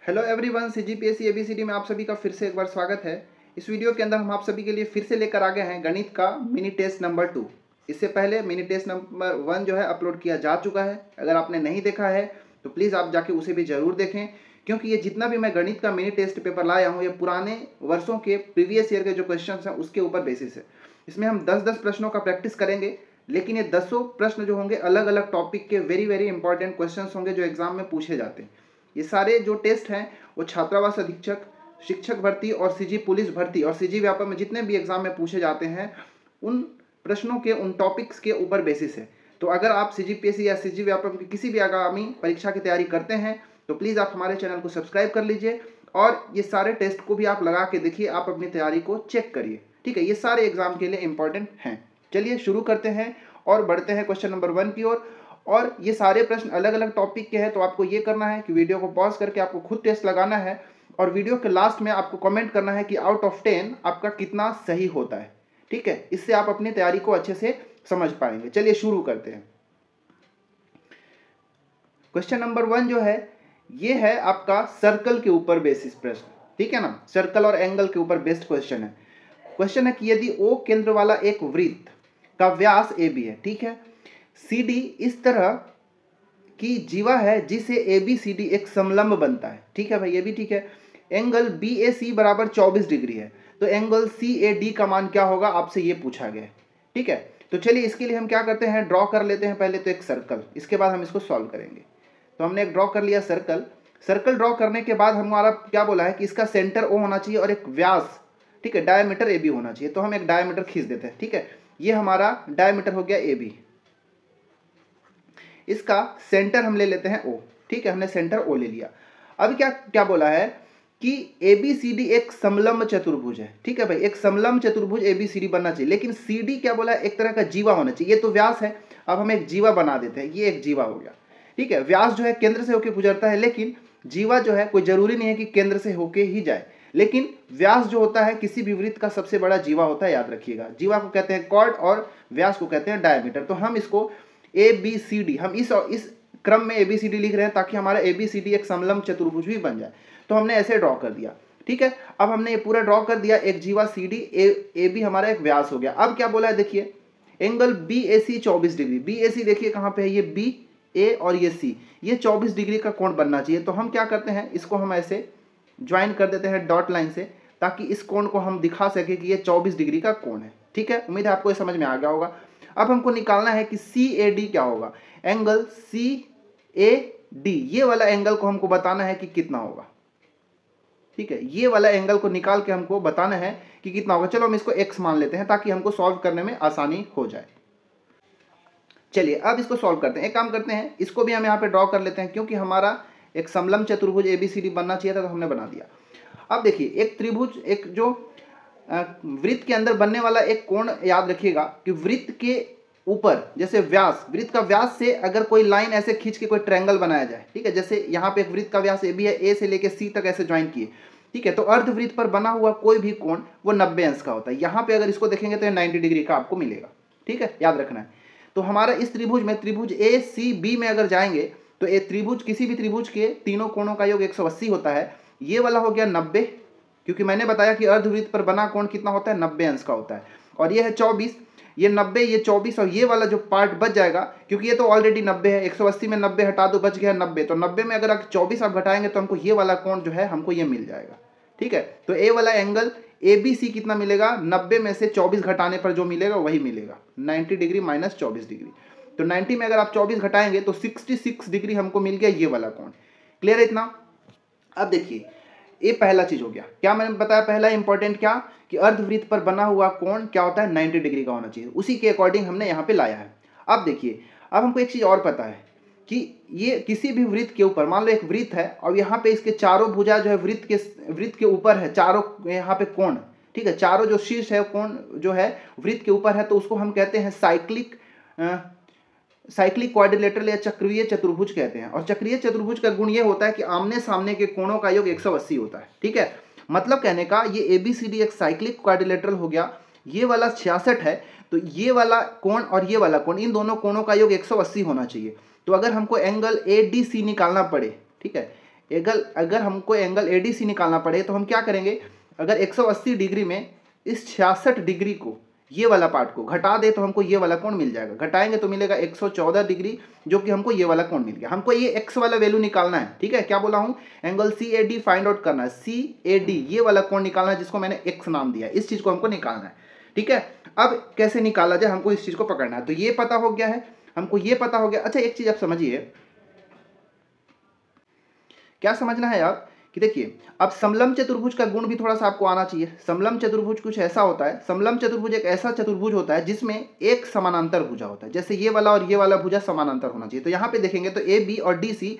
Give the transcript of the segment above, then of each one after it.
Hello everyone, CGPSC ABCD में आप सभी का फिर से एक बार स्वागत है। इस वीडियो के अंदर हम आप सभी के लिए फिर से लेकर आ गए हैं गणित का मिनी टेस्ट नंबर 2। इससे पहले मिनी टेस्ट नंबर 1 जो है अपलोड किया जा चुका है। अगर आपने नहीं देखा है तो प्लीज़ आप जाके उसे भी ज़रूर देखें, क्योंकि ये जितना भी मैं गणित का मिनी टेस्ट पेपर लाया हूँ ये पुराने वर्षों के प्रीवियस ईयर के जो क्वेश्चन हैं उसके ऊपर बेसिस है। इसमें हम 10-10 प्रश्नों का प्रैक्टिस करेंगे, लेकिन ये 10 प्रश्न जो होंगे अलग अलग टॉपिक के वेरी इंपॉर्टेंट क्वेश्चन होंगे जो एग्जाम में पूछे जाते हैं। ये सारे जो टेस्ट हैं वो छात्रावास अधीक्षक, शिक्षक भर्ती और सीजी पुलिस भर्ती और सीजी व्यापक में जितने भी एग्जाम में पूछे जाते हैं उन प्रश्नों के, उन टॉपिक्स के ऊपर बेसिस है। तो अगर आप सीजीपीएससी या सीजी व्यापक की किसी भी आगामी परीक्षा की तैयारी करते हैं तो प्लीज़ आप हमारे चैनल को सब्सक्राइब कर लीजिए और ये सारे टेस्ट को भी आप लगा के देखिए, आप अपनी तैयारी को चेक करिए। ठीक है, ये सारे एग्जाम के लिए इंपॉर्टेंट हैं। चलिए शुरू करते हैं और बढ़ते हैं क्वेश्चन नंबर 1 की ओर। और ये सारे प्रश्न अलग अलग टॉपिक के हैं, तो आपको ये करना है कि वीडियो को पॉज करके आपको खुद टेस्ट लगाना है और वीडियो के लास्ट में आपको कमेंट करना है कि आउट ऑफ 10 आपका कितना सही होता है। ठीक है, इससे आप अपनी तैयारी को अच्छे से समझ पाएंगे। चलिए शुरू करते हैं। क्वेश्चन नंबर 1 जो है ये है आपका सर्कल के ऊपर बेसिस प्रश्न। ठीक है ना, सर्कल और एंगल के ऊपर बेस्ड क्वेश्चन है। क्वेश्चन है कि यदि ओ केंद्र वाला एक वृत्त का व्यास ए बी है, ठीक है, सी डी इस तरह की जीवा है जिसे ए बी सी डी एक समलंब बनता है। ठीक है भाई, ये भी ठीक है। एंगल बी ए सी बराबर 24 डिग्री है, तो एंगल सी ए डी का मान क्या होगा, आपसे ये पूछा गया है। ठीक है, तो चलिए इसके लिए हम क्या करते हैं, ड्रॉ कर लेते हैं पहले तो एक सर्कल, इसके बाद हम इसको सॉल्व करेंगे। तो हमने एक ड्रॉ कर लिया सर्कल। सर्कल ड्रॉ करने के बाद हमारा क्या बोला है कि इसका सेंटर ओ होना चाहिए और एक व्यास, ठीक है, डायमीटर ए बी होना चाहिए। तो हम एक डायमीटर खींच देते हैं। ठीक है, ये हमारा डायमीटर हो गया ए बी। इसका सेंटर हम ले लेते हैं ओ। ठीक है, हमने सेंटर ओ ले लिया। अब क्या क्या बोला है कि ए बी सी डी एक समलंब चतुर्भुज है। ठीक है भाई, एक समलंब चतुर्भुज ए बी सी डी बनना चाहिए, लेकिन सी डी क्या बोला है, एक तरह का जीवा होना चाहिए। ये तो व्यास है, अब हम एक जीवा बना देते हैं। ये एक जीवा हो गया। ठीक है, व्यास जो है केंद्र से होकर गुजरता है, लेकिन जीवा जो है कोई जरूरी नहीं है कि केंद्र से होके ही जाए, लेकिन व्यास जो होता है किसी भी वृत्त का सबसे बड़ा जीवा होता है, याद रखिएगा। जीवा को कहते हैं कॉर्ड और व्यास को कहते हैं डायमीटर। तो हम इसको ए बी सी डी, हम इस क्रम में ए बी सी डी लिख रहे हैं ताकि हमारा ए बी सी डी एक समलंब चतुर्भुज भी बन जाए। तो हमने ऐसे ड्रॉ कर दिया। ठीक है, अब हमने ये पूरा ड्रॉ कर दिया, एक जीवा सी डी, ए बी हमारा एक व्यास हो गया। अब क्या बोला है देखिए, एंगल बी ए सी 24 डिग्री। बी ए सी देखिए कहाँ पे है, ये बी ए और ये सी, ये 24 डिग्री का कोण बनना चाहिए। तो हम क्या करते हैं, इसको हम ऐसे ज्वाइन कर देते हैं डॉट लाइन से, ताकि इस कोण को हम दिखा सके कि ये 24 डिग्री का कोण है। ठीक है, उम्मीद है आपको ये समझ में आ गया होगा। अब हमको निकालना है कि सी ए डी क्या होगा। एंगल सी ए डी, ये वाला एंगल को हमको बताना है कि कितना होगा। ठीक है, ये वाला एंगल को निकाल के हमको बताना है कि कितना होगा। चलो हम इसको एक्स मान लेते हैं ताकि हमको सॉल्व करने में आसानी हो जाए। चलिए अब इसको सॉल्व करते हैं। एक काम करते हैं, इसको भी हम यहाँ पे ड्रॉ कर लेते हैं, क्योंकि हमारा एक समलंब चतुर्भुज एबीसीडी बनना चाहिए था, तो हमने बना दिया। अब देखिए, एक त्रिभुज, एक जो वृत्त के अंदर बनने वाला एक कोण, याद रखिएगा कि वृत्त के ऊपर जैसे व्यास, वृत्त का व्यास से अगर कोई लाइन ऐसे खींच के कोई ट्रायंगल बनाया जाए, ठीक है, जैसे यहाँ पे एक वृत्त का व्यास ए बी है, ए से लेके सी तक ऐसे ज्वाइन किए, ठीक है, तो अर्धवृत्त पर बना हुआ कोई भी कोण वो 90 अंश का होता है। यहाँ पे अगर इसको देखेंगे तो 90 डिग्री का आपको मिलेगा। ठीक है, याद रखना है। तो हमारा इस त्रिभुज में, त्रिभुज ए सी बी में अगर जाएंगे तो ये त्रिभुज, किसी भी त्रिभुज के तीनों कोणों का योग 180 होता है। ये वाला हो गया 90, क्योंकि मैंने बताया कि अर्धवृत्त पर बना कोण कितना होता है, 90 अंश का होता है। और ये है 24, ये 90, ये 24, और ये वाला जो पार्ट बच जाएगा, क्योंकि ये तो ऑलरेडी 90 है, 180 में 90 हटा दो, बच गया 90। तो 90 में अगर आप 24 आप घटाएंगे तो हमको ये वाला कोण जो है हमको ये मिल जाएगा। ठीक है, तो ए वाला एंगल ए बी सी कितना मिलेगा, 90 में से 24 घटाने पर जो मिलेगा वही मिलेगा, 90 डिग्री माइनस 24 डिग्री। तो 90 में अगर आप 24 घटाएंगे तो 66 डिग्री हमको मिल गया ये वाला कोण। क्लियर है इतना? अब देखिए, ये पहला चीज हो गया। क्या मैंने बताया पहला इंपॉर्टेंट, क्या कि अर्धवृत्त पर बना हुआ कोण क्या होता है, 90 डिग्री का होना चाहिए। उसी के अकॉर्डिंग हमने यहाँ पे लाया है। अब देखिए, अब हमको एक चीज और पता है कि ये किसी भी वृत्त के ऊपर, मान लो एक वृत्त है और यहाँ पे इसके चारों भुजा जो है वृत्त के ऊपर है, चारों यहाँ पे कोण, ठीक है, चारों जो शीर्ष है कोण जो है वृत्त के ऊपर है, तो उसको हम कहते हैं साइक्लिक क्वाड्रिलेटरल या चक्रीय चतुर्भुज कहते हैं। और चक्रीय चतुर्भुज का गुण ये होता है कि आमने सामने के कोणों का योग 180 होता है। ठीक है, मतलब कहने का ये एबीसीडी एक साइक्लिक क्वाड्रिलेटरल हो गया। ये वाला 66 है, तो ये वाला कोण और ये वाला कोण, इन दोनों कोणों का योग 180 होना चाहिए। तो अगर हमको एंगल ए डी सी निकालना पड़े, ठीक है, अगर हमको एंगल ADC निकालना पड़े तो हम क्या करेंगे, अगर 180 डिग्री में इस 66 डिग्री को, ये वाला पार्ट को घटा दे तो हमको ये वाला कोण मिल जाएगा। घटाएंगे तो मिलेगा 114 डिग्री, जो कि हमको ये वाला कोण मिल गया। हमको ये x वाला वैल्यू निकालना है, ठीक है। क्या बोला हूँ, एंगल CAD फाइंड आउट करना है। CAD ये वाला कोण निकालना है, जिसको मैंने x नाम दिया है। इस चीज को हमको निकालना है, ठीक है। अब कैसे निकाला जाए, हमको इस चीज को पकड़ना है। तो ये पता हो गया है, हमको ये पता हो गया। अच्छा एक चीज आप समझिए, क्या समझना है आप, कि देखिए अब समलंब चतुर्भुज का गुण भी थोड़ा सा आपको आना चाहिए। समलंब चतुर्भुज कुछ ऐसा होता है, समलंब चतुर्भुज एक ऐसा चतुर्भुज होता है जिसमें एक समानांतर भुजा होता है। जैसे ये वाला और ये वाला भुजा समानांतर होना चाहिए। तो यहाँ पे देखेंगे तो AB और DC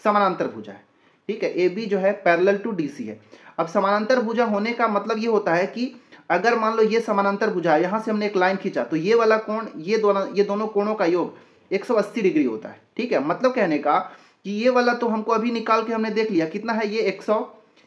समानांतर भुजा है, ठीक है। AB जो है पैरेलल टू DC है। अब समानांतर भुजा होने का मतलब ये होता है कि अगर मान लो ये समानांतर भुजा है, यहाँ से हमने एक लाइन खींचा तो ये वाला कोण, ये दोनों कोणों का योग 180 डिग्री होता है, ठीक है। मतलब कहने का कि ये वाला तो हमको अभी निकाल के हमने देख लिया कितना है, ये 100,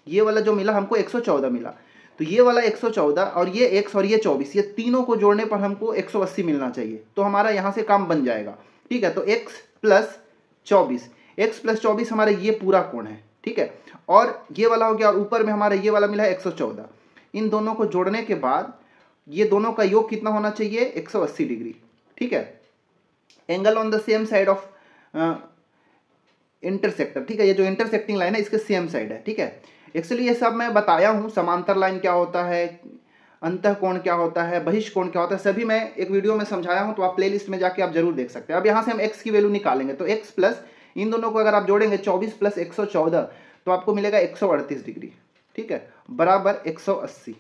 ये वाला जो मिला हमको 114 मिला। तो ये वाला 114 और ये x और ये 24, ये तीनों को जोड़ने पर हमको 180 मिलना चाहिए। तो हमारा यहाँ से काम बन जाएगा, ठीक है। तो x प्लस 24 हमारा ये पूरा कोण है, ठीक है। और ये वाला हो गया, और ऊपर में हमारा ये वाला मिला है 114। इन दोनों को जोड़ने के बाद ये दोनों का योग कितना होना चाहिए, 180 डिग्री, ठीक है। Angle on the same side of intersector, ठीक है। ये जो इंटरसेक्टिंग लाइन है इसके सेम साइड है, ठीक है। एक्चुअली ये सब मैं बताया हूँ, समांतर लाइन क्या होता है, अंतःकोण क्या होता है, बहिष्कोण क्या होता है, सभी मैं एक वीडियो में समझाया हूँ। तो आप प्लेलिस्ट में जाके आप जरूर देख सकते हैं। अब यहाँ से हम x की वैल्यू निकालेंगे, तो x प्लस इन दोनों को अगर आप जोड़ेंगे 24 प्लस 114 तो आपको मिलेगा 138 डिग्री, ठीक है, बराबर 180।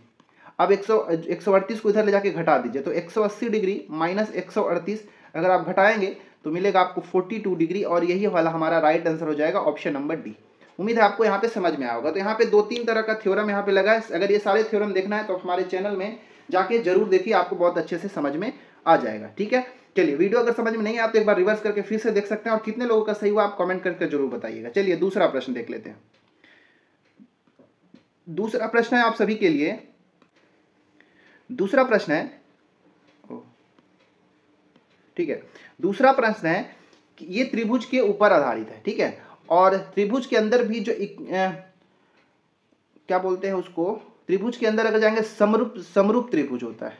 अब 138 को इधर ले जाके घटा दीजिए, तो 180 डिग्री माइनस 138 अगर आप घटाएंगे तो मिलेगा आपको 42 डिग्री, और यही वाला हमारा राइट आंसर हो जाएगा, ऑप्शन नंबर डी। उम्मीद है आपको यहाँ पे समझ में आया होगा। तो यहाँ पे 2-3 तरह का थ्योरम यहाँ पे लगा है। अगर ये सारे थ्योरम देखना है तो हमारे चैनल में जाके जरूर देखिए, आपको बहुत अच्छे से समझ में आ जाएगा, ठीक है। चलिए, वीडियो अगर समझ में नहीं आया तो एक बार रिवर्स करके फिर से देख सकते हैं, और कितने लोगों का सही हुआ आप कमेंट करके जरूर बताइएगा। चलिए दूसरा प्रश्न देख लेते हैं। दूसरा प्रश्न है आप सभी के लिए। दूसरा प्रश्न है, ठीक है, दूसरा प्रश्न है कि ये त्रिभुज के ऊपर आधारित है, ठीक है। और त्रिभुज के अंदर भी जो क्या बोलते हैं उसको, त्रिभुज के अंदर अगर जाएंगे समरूप त्रिभुज होता है,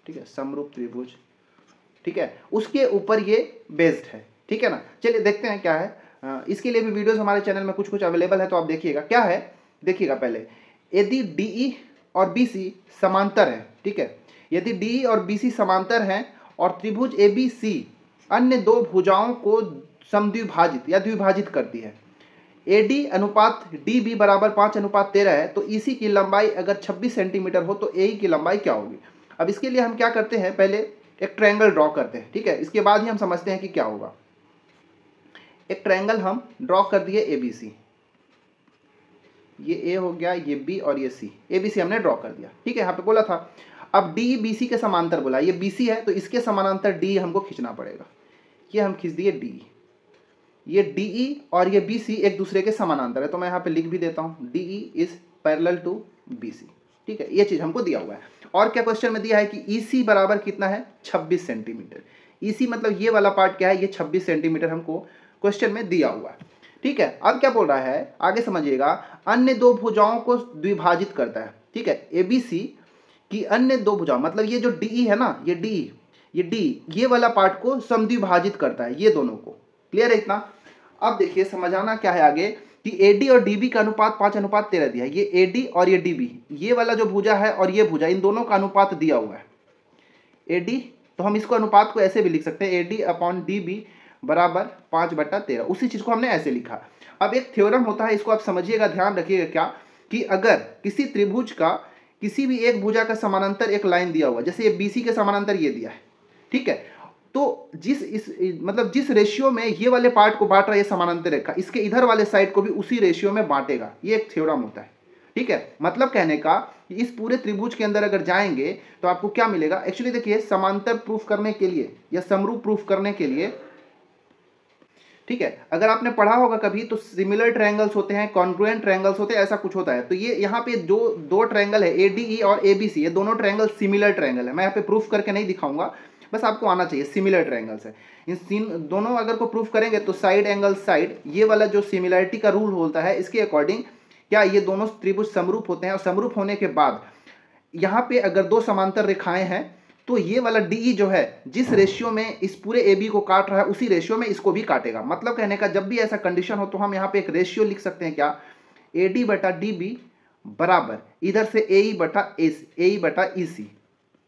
ठीक है, समरूप त्रिभुज, ठीक है, उसके ऊपर ये बेस्ड है, ठीक है ना। चलिए देखते हैं क्या है। इसके लिए भी वीडियोस हमारे चैनल में कुछ अवेलेबल है, तो आप देखिएगा क्या है। देखिएगा पहले, यदि DE और BC समांतर है, ठीक है, यदि DE और BC समांतर हैं और त्रिभुज ABC अन्य दो भुजाओं को समद्विभाजित या द्विभाजित करती है, AD अनुपात DB बराबर 5:13 है, तो EC की लंबाई अगर 26 सेंटीमीटर हो तो AE की लंबाई क्या होगी। अब इसके लिए हम क्या करते हैं, पहले एक ट्रायंगल ड्रॉ करते हैं, ठीक है, इसके बाद ही हम समझते हैं कि क्या होगा। एक ट्रायंगल हम ड्रॉ कर दिए ABC, ये A हो गया, ये B और ये C, ABC हमने ड्रॉ कर दिया, ठीक है। यहाँ पे बोला था अब DE BC के समांतर बोला, ये BC है तो इसके समानांतर DE हमको खींचना पड़ेगा। ये हम खींच दिए DE, ये DE और ये BC एक दूसरे के समानांतर है, तो मैं यहाँ पे लिख भी देता हूँ DE is parallel to BC, ठीक है। ये चीज हमको दिया हुआ है। और क्या क्वेश्चन में दिया है कि EC बराबर कितना है, 26 सेंटीमीटर। EC मतलब ये वाला पार्ट क्या है, ये 26 सेंटीमीटर हमको क्वेश्चन में दिया हुआ है, ठीक है। अब क्या बोल रहा है, आगे समझिएगा, अन्य दो भुजाओं को द्विभाजित करता है, ठीक है। ABC की अन्य दो भुजाओं, मतलब ये जो DE है ना, ये DE, ये वाला पार्ट को समद्विभाजित करता है, ये दोनों को। क्लियर है इतना। अब देखिए समझाना क्या है आगे, कि AD और DB का अनुपात 5:13 दिया है। ये AD और ये DB, ये वाला जो भुजा है और ये भुजा, इन दोनों का अनुपात दिया हुआ है AD, तो हम इसको अनुपात को ऐसे भी लिख सकते हैं, AD/DB बराबर 5/13। उसी चीज को हमने ऐसे लिखा। अब एक थ्योरम होता है, इसको आप समझिएगा, ध्यान रखिएगा क्या, कि अगर किसी त्रिभुज का किसी भी एक भुजा का समानांतर एक लाइन दिया हुआ, जैसे ये BC के समानांतर ये दिया है, ठीक है, तो जिस रेशियो में ये वाले पार्ट को बांट रहा है ये समानांतर रेखा, इसके इधर वाले साइड को भी उसी रेशियो में बांटेगा। ये एक थ्योरम होता है, ठीक है। मतलब कहने का कि इस पूरे त्रिभुज के अंदर अगर जाएंगे तो आपको क्या मिलेगा। एक्चुअली देखिए, समांतर प्रूफ करने के लिए या समरूप प्रूफ करने के लिए, ठीक है, अगर आपने पढ़ा होगा कभी तो सिमिलर ट्रायंगल्स होते हैं, कॉन्ग्रुएंट ट्रायंगल्स होते हैं, ऐसा कुछ होता है। तो ये यहाँ पे दो ट्रायंगल है ADE और ABC, ये दोनों ट्रायंगल सिमिलर ट्रायंगल है। मैं यहाँ पे प्रूफ करके नहीं दिखाऊंगा, बस आपको आना चाहिए सिमिलर ट्रायंगल्स है। इन दोनों अगर को प्रूफ करेंगे तो साइड एंगल साइड, ये वाला जो सिमिलरिटी का रूल होता है इसके अकॉर्डिंग क्या ये दोनों त्रिभुज समरूप होते हैं, और समरूप होने के बाद यहाँ पे अगर दो समांतर रेखाएं हैं तो ये वाला DE जो है जिस रेशियो में इस पूरे AB को काट रहा है उसी रेशियो में इसको भी काटेगा। मतलब कहने का जब भी ऐसा कंडीशन हो तो हम यहाँ पे एक रेशियो लिख सकते हैं, क्या, AD बटा DB बराबर इधर से AE बटा EC,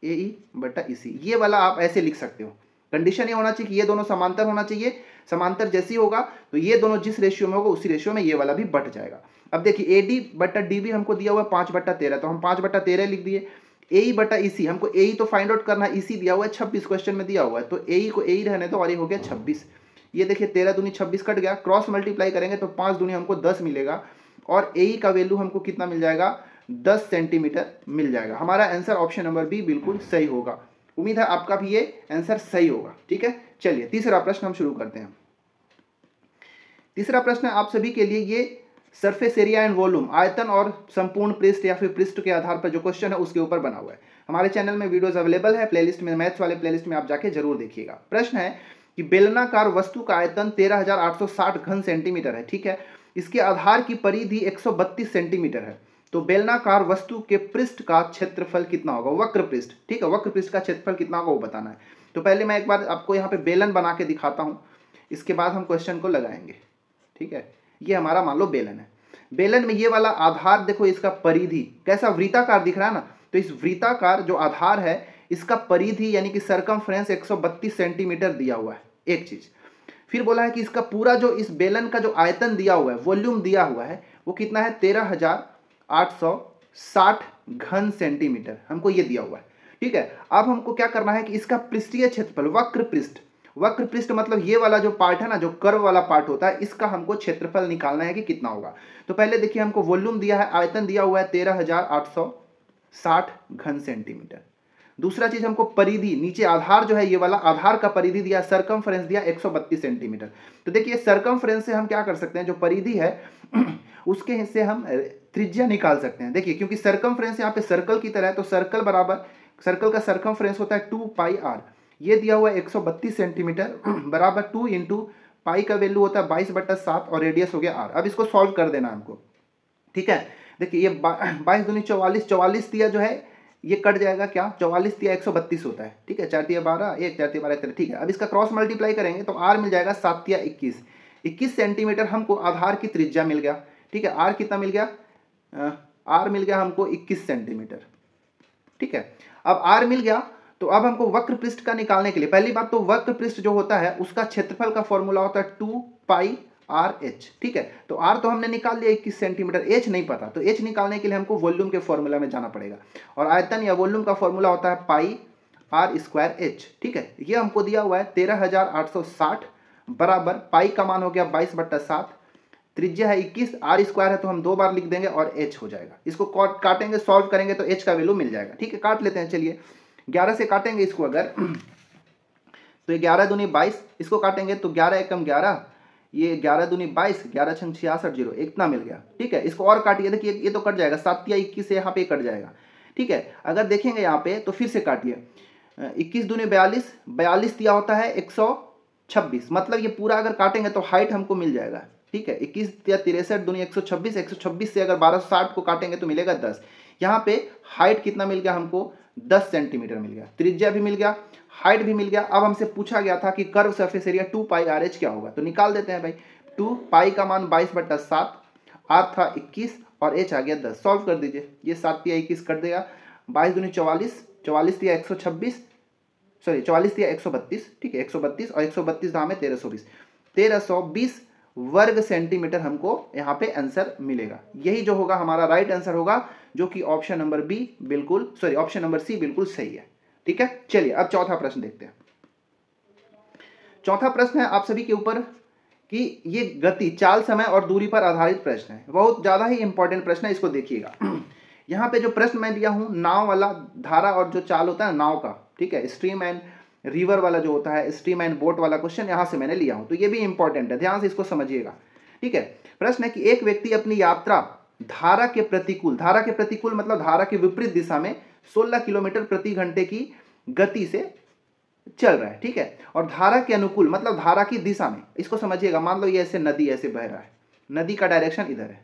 AE बटा EC, ये वाला आप ऐसे लिख सकते हो। कंडीशन ये होना चाहिए कि ये दोनों समांतर होना चाहिए, समांतर जैसी होगा तो ये दोनों जिस रेशियो में होगा उसी रेशियो में ये वाला भी बट जाएगा। अब देखिए AD बटा DB हमको दिया हुआ है 5/13, तो हम 5/13 लिख दिए। AE बटा EC, हमको AE तो फाइंड आउट करना है, EC दिया हुआ है 26 क्वेश्चन में दिया हुआ है, तो AE को AE रहने दो और ये हो गया 26। ये देखिए 13 दूनी 26 कट गया, क्रॉस मल्टीप्लाई करेंगे तो 5 दूनी हमको 10 मिलेगा और AE का वैल्यू हमको कितना मिल जाएगा, 10 सेंटीमीटर मिल जाएगा। हमारा आंसर ऑप्शन नंबर बी बिल्कुल सही होगा। उम्मीद है आपका भी ये आंसर सही होगा। ठीक है, चलिए तीसरा प्रश्न हम शुरू करते हैं। तीसरा प्रश्न आप सभी के लिए ये सरफेस एरिया एंड वॉल्यूम, आयतन और संपूर्ण पृष्ठ या फिर पृष्ठ के आधार पर जो क्वेश्चन है उसके ऊपर बना हुआ है। हमारे चैनल में वीडियोस अवेलेबल है, प्लेलिस्ट में, मैथ्स वाले प्लेलिस्ट में आप जाके जरूर देखिएगा। प्रश्न है कि बेलनाकार वस्तु का आयतन 13,860 घन सेंटीमीटर है। ठीक है, इसके आधार की परिधि 132 सेंटीमीटर है, तो बेलनाकार वस्तु के पृष्ठ का क्षेत्रफल कितना होगा, वक्र पृष्ठ। ठीक है, वक्र पृष्ठ का क्षेत्रफल कितना होगा वो बताना है। तो पहले मैं एक बार आपको यहाँ पे बेलन बना के दिखाता हूँ, इसके बाद हम क्वेश्चन को लगाएंगे। ठीक है, ये हमारा मान लो बेलन है। बेलन में ये वाला आधार देखो, इसका परिधि कैसा वृत्ताकार दिख रहा है ना, तो इस वृत्ताकार जो आधार है इसका परिधि यानी कि सरकमफ्रेंस 132 सेंटीमीटर दिया हुआ है। एक चीज फिर बोला है कि इसका पूरा जो इस बेलन का जो आयतन दिया हुआ है, वॉल्यूम दिया हुआ है, वो कितना है 13,860 घन सेंटीमीटर, हमको ये दिया हुआ है। ठीक है, अब हमको क्या करना है कि इसका पृष्ठीय क्षेत्रफल, वक्र पृष्ठ, वक्र पृष्ठ मतलब ये वाला जो पार्ट है ना, जो कर्व वाला पार्ट होता है, इसका हमको क्षेत्रफल निकालना है कि कितना होगा। तो पहले देखिए हमको वॉल्यूम दिया है, आयतन दिया हुआ है 13,860 घन सेंटीमीटर। दूसरा चीज हमको परिधि, नीचे आधार जो है ये वाला आधार का परिधि दिया, सरकमफ्रेंस दिया 132 सेंटीमीटर। तो देखिए सरकमफ्रेंस से हम क्या कर सकते हैं, जो परिधि है उसके हिस्से हम त्रिज्या निकाल सकते हैं। देखिए क्योंकि सरकमफ्रेंस यहाँ पे सर्कल की तरह है, तो सर्कल बराबर, सर्कल का सरकमफ्रेंस होता है 2πr, ये दिया हुआ है 132 सेंटीमीटर बराबर 2 इंटू पाई का वैल्यू होता है 22/7 और रेडियस हो गया r। अब इसको सॉल्व कर देना हमको। ठीक है, देखिए ये 22 दूनी 44, 44 दिया जो है ये कट जाएगा, क्या 44 दिया 132 होता है। ठीक है, 4 तिया 12, 1 4 तिया 12 13। ठीक है, अब इसका क्रॉस मल्टीप्लाई करेंगे तो r मिल जाएगा 7 तिया 21, 21 सेंटीमीटर हमको आधार की त्रिज्या मिल गया। ठीक है, r कितना मिल गया, r मिल गया हमको 21 सेंटीमीटर। ठीक है, अब r मिल गया, तो अब हमको वक्र पृष्ठ का निकालने के लिए, पहली बात तो वक्र पृष्ठ जो होता है उसका क्षेत्रफल का फॉर्मूला होता है 2πrh। ठीक है, तो r तो हमने निकाल लिया 21 सेंटीमीटर, h नहीं पता, तो h निकालने के लिए हमको वॉल्यूम के फॉर्मूला में जाना पड़ेगा, और आयतन या वॉल्यूम का फॉर्मूला होता है πr²h। ठीक है, ये हमको दिया हुआ है 13,860 बराबर पाई का मान हो गया 22/7, त्रिज्या है 21, r² है तो हम 2 बार लिख देंगे और h हो जाएगा। इसको काटेंगे, सॉल्व करेंगे तो h का वैल्यू मिल जाएगा। ठीक है, काट लेते हैं। चलिए 11 से काटेंगे इसको अगर, तो ये 11 दूनी 22, इसको काटेंगे तो 11 एकम 11, ये 11 दूनी 22, 11 छंग 66 0, इतना मिल गया। ठीक है, इसको और काटिए, देखिए ये तो कट जाएगा, 7 या 21 से यहाँ पे कट जाएगा। ठीक है, अगर देखेंगे यहाँ पे तो फिर से काटिए, 21 दूनी 42, 42 दिया होता है 126, मतलब ये पूरा अगर काटेंगे तो हाइट हमको मिल जाएगा। ठीक है, 21 या 63 दूनी 126, 126 से अगर 1260 को काटेंगे तो मिलेगा 10। यहाँ पे हाइट कितना मिल गया हमको, 10 सेंटीमीटर मिल गया, त्रिज्या भी मिल गया, हाइट भी मिल गया। अब हमसे पूछा गया था कि कर्व सरफेस एरिया 2πrh क्या होगा, तो निकाल देते हैं भाई। 2 पाई का मान 22/7, r था 21 और h आ गया 10। सॉल्व कर दीजिए, ये 7 या 21 कट देगा, 22 दूनी 44, 44 दिया 126, सॉरी 44 दिया 132। ठीक है, 132 और 132 धाम है 1320, 1320 वर्ग सेंटीमीटर हमको यहाँ पे आंसर मिलेगा। यही जो होगा हमारा राइट आंसर होगा, जो कि ऑप्शन नंबर बी बिल्कुल, सॉरी ऑप्शन नंबर सी बिल्कुल सही है। ठीक है, चलिए अब चौथा प्रश्न देखते हैं। चौथा प्रश्न है आप सभी के ऊपर कि ये गति, चाल, समय और दूरी पर आधारित प्रश्न है, बहुत ज्यादा ही इंपॉर्टेंट प्रश्न है, इसको देखिएगा। यहाँ पे जो प्रश्न मैं दिया हूँ, नाव वाला, धारा और जो चाल होता है नाव का, ठीक है, स्ट्रीम एंड रिवर वाला जो होता है, स्ट्रीम एंड बोट वाला क्वेश्चन यहाँ से मैंने लिया हूँ, तो ये भी इंपॉर्टेंट है, ध्यान से इसको समझिएगा। ठीक है, प्रश्न है कि एक व्यक्ति अपनी यात्रा धारा के प्रतिकूल, धारा के प्रतिकूल मतलब धारा के विपरीत दिशा में 16 किलोमीटर प्रति घंटे की गति से चल रहा है, ठीक है। और धारा के अनुकूल मतलब धारा की दिशा में, इसको समझिएगा, मान लो ये ऐसे नदी ऐसे बह रहा है, नदी का डायरेक्शन इधर है,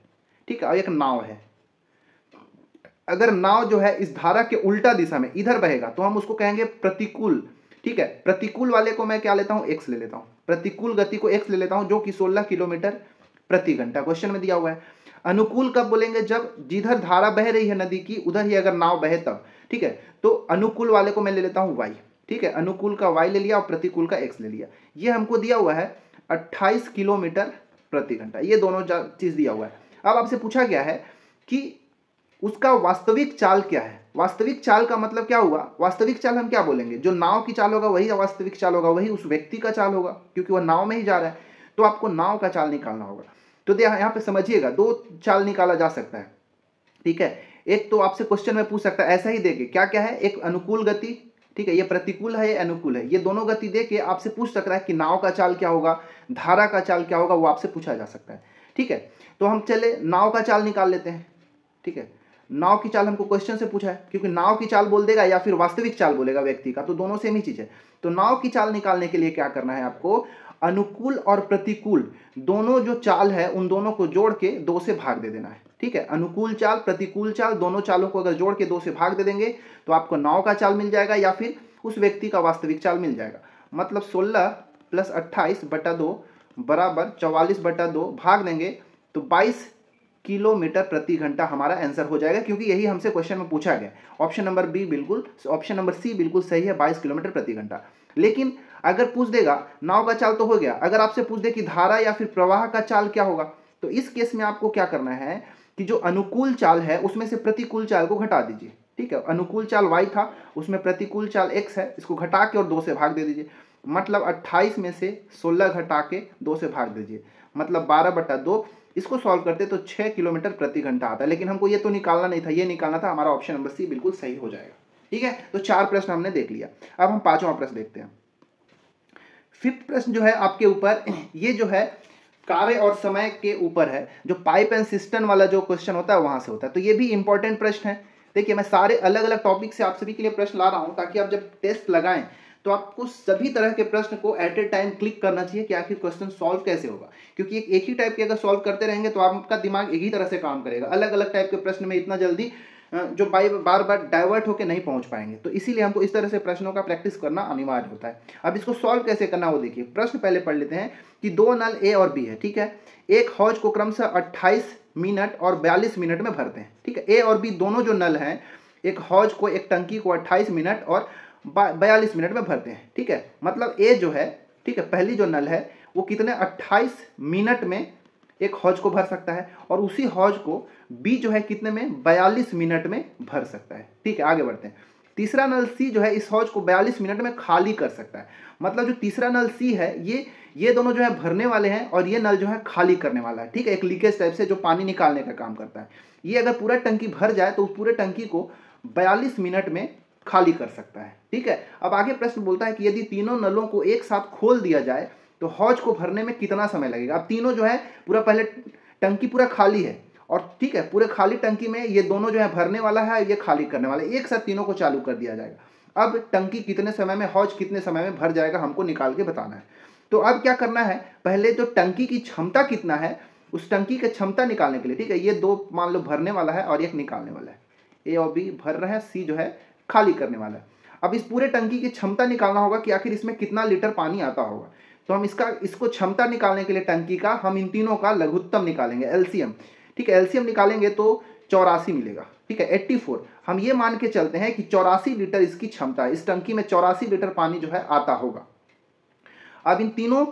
ठीक है, और एक नाव है। अगर नाव जो है इस धारा के उल्टा दिशा में इधर बहेगा तो हम उसको कहेंगे प्रतिकूल, ठीक है। प्रतिकूल वाले को मैं क्या लेता हूं, x ले लेता हूं, प्रतिकूल गति को x ले लेता हूं, जो कि 16 किलोमीटर प्रति घंटा क्वेश्चन में दिया हुआ है। अनुकूल कब बोलेंगे, जब जिधर धारा बह रही है नदी की उधर ही अगर नाव बहे तब, ठीक है। तो अनुकूल वाले को मैं ले लेता हूं y, ठीक है, अनुकूल का y ले लिया और प्रतिकूल का x ले लिया। ये हमको दिया हुआ है 28 किलोमीटर प्रति घंटा, ये दोनों चीज दिया हुआ है। अब आपसे पूछा गया है कि उसका वास्तविक चाल क्या है। वास्तविक चाल का मतलब क्या हुआ, वास्तविक चाल हम क्या बोलेंगे, जो नाव की चाल होगा वही वास्तविक चाल होगा, वही उस व्यक्ति का चाल होगा, क्योंकि वह नाव में ही जा रहा है। तो आपको नाव का चाल निकालना होगा। तो यहाँ पे समझिएगा, दो चाल निकाला जा सकता है, ठीक है। एक तो आपसे क्वेश्चन में पूछ सकता है ऐसा ही देके, क्या क्या है, एक अनुकूल गति, ठीक है, ये प्रतिकूल है ये अनुकूल है, ये दोनों गति देके आपसे पूछ सकता है कि नाव का चाल क्या होगा, धारा का चाल क्या होगा, वो आपसे पूछा जा सकता है, ठीक है। तो हम चले नाव का चाल निकाल लेते हैं, ठीक है। नाव की चाल हमको क्वेश्चन से पूछा है, क्योंकि नाव की चाल बोल देगा या फिर वास्तविक चाल बोलेगा व्यक्ति का, तो दोनों सेम ही चीज है। तो नाव की चाल निकालने के लिए क्या करना है आपको, अनुकूल और प्रतिकूल दोनों जो चाल है उन दोनों को जोड़ के 2 से भाग दे देना है, ठीक है। अनुकूल चाल प्रतिकूल चाल दोनों चालों को अगर जोड़ के 2 से भाग दे देंगे तो आपको नाव का चाल मिल जाएगा या फिर उस व्यक्ति का वास्तविक चाल मिल जाएगा। मतलब 16 + 28/2 बराबर 44/2 भाग देंगे तो 22 किलोमीटर प्रति घंटा हमारा आंसर हो जाएगा, क्योंकि यही हमसे क्वेश्चन में पूछा गया। ऑप्शन नंबर सी बिल्कुल सही है, 22 किलोमीटर प्रति घंटा। लेकिन अगर पूछ देगा नाव का चाल तो हो गया, अगर आपसे पूछ दे कि धारा या फिर प्रवाह का चाल क्या होगा, तो इस केस में आपको क्या करना है कि जो अनुकूल चाल है उसमें से प्रतिकूल चाल को घटा दीजिए, ठीक है। अनुकूल चाल y था, उसमें प्रतिकूल चाल x है, इसको घटा के और 2 से भाग दे दीजिए। मतलब 28 में से 16 घटा के 2 से भाग दीजिए, मतलब 12/2। इसको सॉल्व करते तो 6 किलोमीटर प्रति घंटा आता है। लेकिन हमको ये तो निकालना नहीं था, ये निकालना था, हमारा ऑप्शन नंबर सी बिल्कुल सही हो जाएगा, ठीक है। तो 4 प्रश्न हमने देख लिया। अब हम 5वां प्रश्न देखते हैं। 5th प्रश्न जो है आपके ऊपर, ये जो है कार्य और समय के ऊपर है, जो पाइप एंड सिस्टम वाला जो क्वेश्चन होता है वहां से होता है। तो ये भी इंपॉर्टेंट प्रश्न है। देखिए मैं सारे अलग अलग टॉपिक से आप सभी के लिए प्रश्न ला रहा हूं, ताकि आप जब टेस्ट लगाएं तो आपको सभी तरह के प्रश्न को एट ए टाइम क्लिक करना चाहिए कि आखिर क्वेश्चन सॉल्व कैसे होगा। क्योंकि एक ही टाइप के अगर सॉल्व करते रहेंगे तो आपका दिमाग एक ही तरह से काम करेगा। अलग अलग टाइप के प्रश्न में इतना जल्दी जो बार बार डाइवर्ट होकर नहीं पहुंच पाएंगे। तो इसीलिए हमको इस तरह से प्रश्नों का प्रैक्टिस करना अनिवार्य होता है। अब इसको सॉल्व कैसे करना वो देखिए। प्रश्न पहले पढ़ लेते हैं कि 2 नल ए और बी है, ठीक है। एक हौज को क्रमशः 28 मिनट और 42 मिनट में भरते हैं, ठीक है। ए और बी दोनों जो नल हैं, एक हौज को, एक टंकी को 28 मिनट और 42 मिनट में भरते हैं, ठीक है। मतलब ए जो है, ठीक है, पहली जो नल है वो कितने 28 मिनट में एक हौज को भर सकता है, और उसी हौज को बी जो है कितने में 42 मिनट में भर सकता है, ठीक है। आगे बढ़ते हैं। तीसरा नल सी जो है इस हौज को 42 मिनट में खाली कर सकता है। मतलब जो तीसरा नल सी है ये दोनों जो है भरने वाले हैं और ये नल जो है खाली करने वाला है, ठीक है। एक लीकेज टाइप से जो पानी निकालने का काम करता है। ये अगर पूरा टंकी भर जाए तो उस पूरे टंकी को 42 मिनट में खाली कर सकता है, ठीक है। अब आगे प्रश्न बोलता है कि यदि तीनों नलों को एक साथ खोल दिया जाए तो हौज को भरने में कितना समय लगेगा। अब तीनों जो है पूरा, पहले टंकी पूरा खाली है और ठीक है, पूरे खाली टंकी में ये दोनों जो है भरने वाला है, ये खाली करने वाला है, एक साथ तीनों को चालू कर दिया जाएगा। अब टंकी कितने समय में, हौज कितने समय में भर जाएगा, हमको निकाल के बताना है। तो अब क्या करना है, पहले जो टंकी की क्षमता कितना है उस टंकी की क्षमता निकालने के लिए, ठीक है, ये दो मान लो भरने वाला है और एक निकालने वाला है। ए और बी भर रहे हैं, सी जो है खाली करने वाला है। अब इस पूरे टंकी की क्षमता निकालना होगा कि आखिर इसमें कितना लीटर पानी आता होगा। तो हम इसको क्षमता निकालने के लिए टंकी का, हम इन तीनों का लघुत्तम निकालेंगे, एलसीएम, ठीक है। एलसीएम निकालेंगे तो 84 मिलेगा, ठीक है, 84। हम ये मान के चलते हैं कि 84 लीटर इसकी क्षमता है, इस टंकी में 84 लीटर पानी जो है आता होगा। अब इन तीनों